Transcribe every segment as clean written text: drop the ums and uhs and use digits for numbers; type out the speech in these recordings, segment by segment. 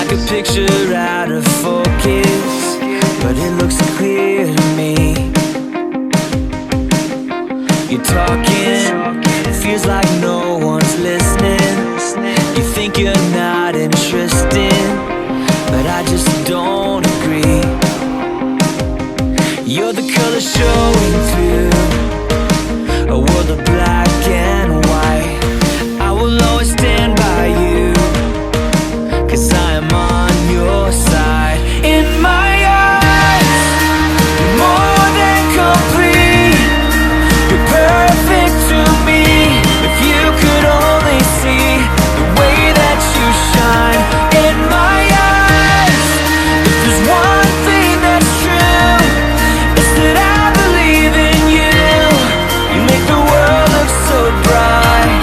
like a picture out of focus, but it looks clear to me. You're talking, feels like no one's listening. You think you're not interested, but I just don't agree. You're the color showing through a world of black and white. I will always stand by you, 'cause I am on your side. In my eyes, you're more than complete. You're perfect to me. If you could only see the way that you shine. In my eyes, if there's one thing that's true, it's that I believe in you. You make the world look so bright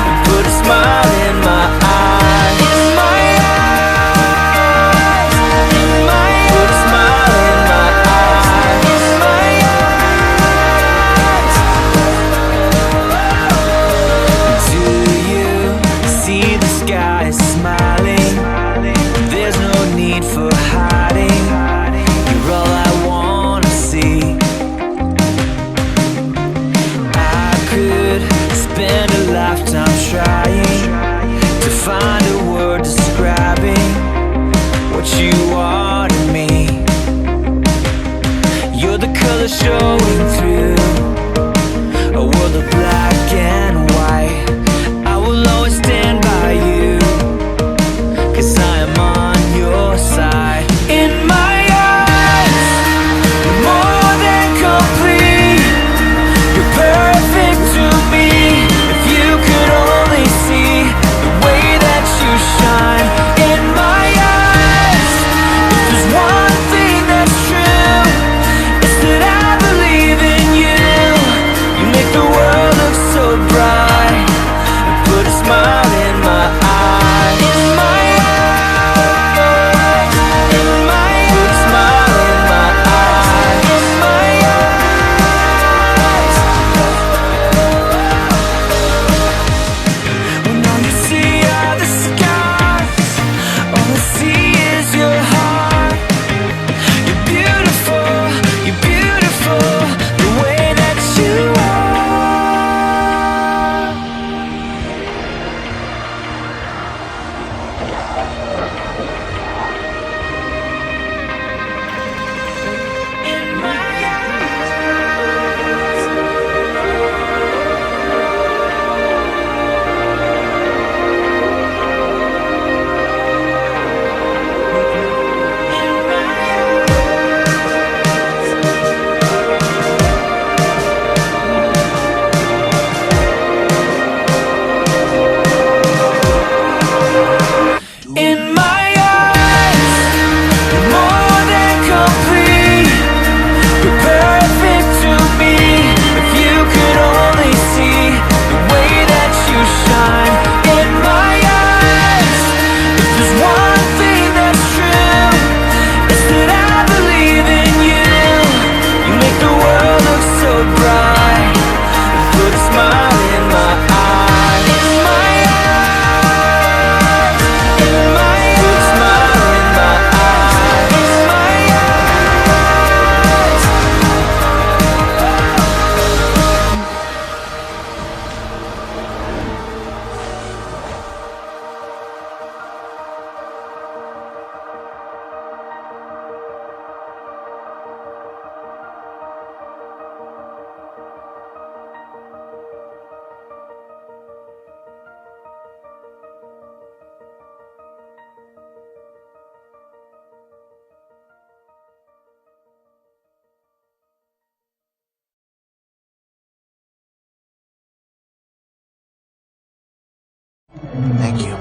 and put a smile in my eyes. In my eyes, in my eyes, put a smile in my eyes. In my eyes. Do you see the sky smiling? There's no need for hiding. You're all I wanna see. I could spend a lifetime trying to find a word describing what you are to me. You're the color showing through a world of black and white. I will always stand by you, 'cause I am on your side. In my eyes, you're more than complete. You're perfect to me. If you could only see the way that you shine. In my eyes, if there's one thing that's true, it's that I believe in you. You make the world look so bright and put a smile in my eyes. In my eyes, in my eyes, put a smile in my eyes. In my eyes. When all you see are the skies, all I see is your heart. You're beautiful, the way that you are. In my eyes. In my eyes, you're more than complete. You're perfect to me. If you could only see the way that you shine. In my eyes, if there's one thing that's true, it's that I believe in you. You make the world look so bright and put a smile in my eyes. In my eyes, in my eyes, put a smile in my eyes. In my eyes. Thank you.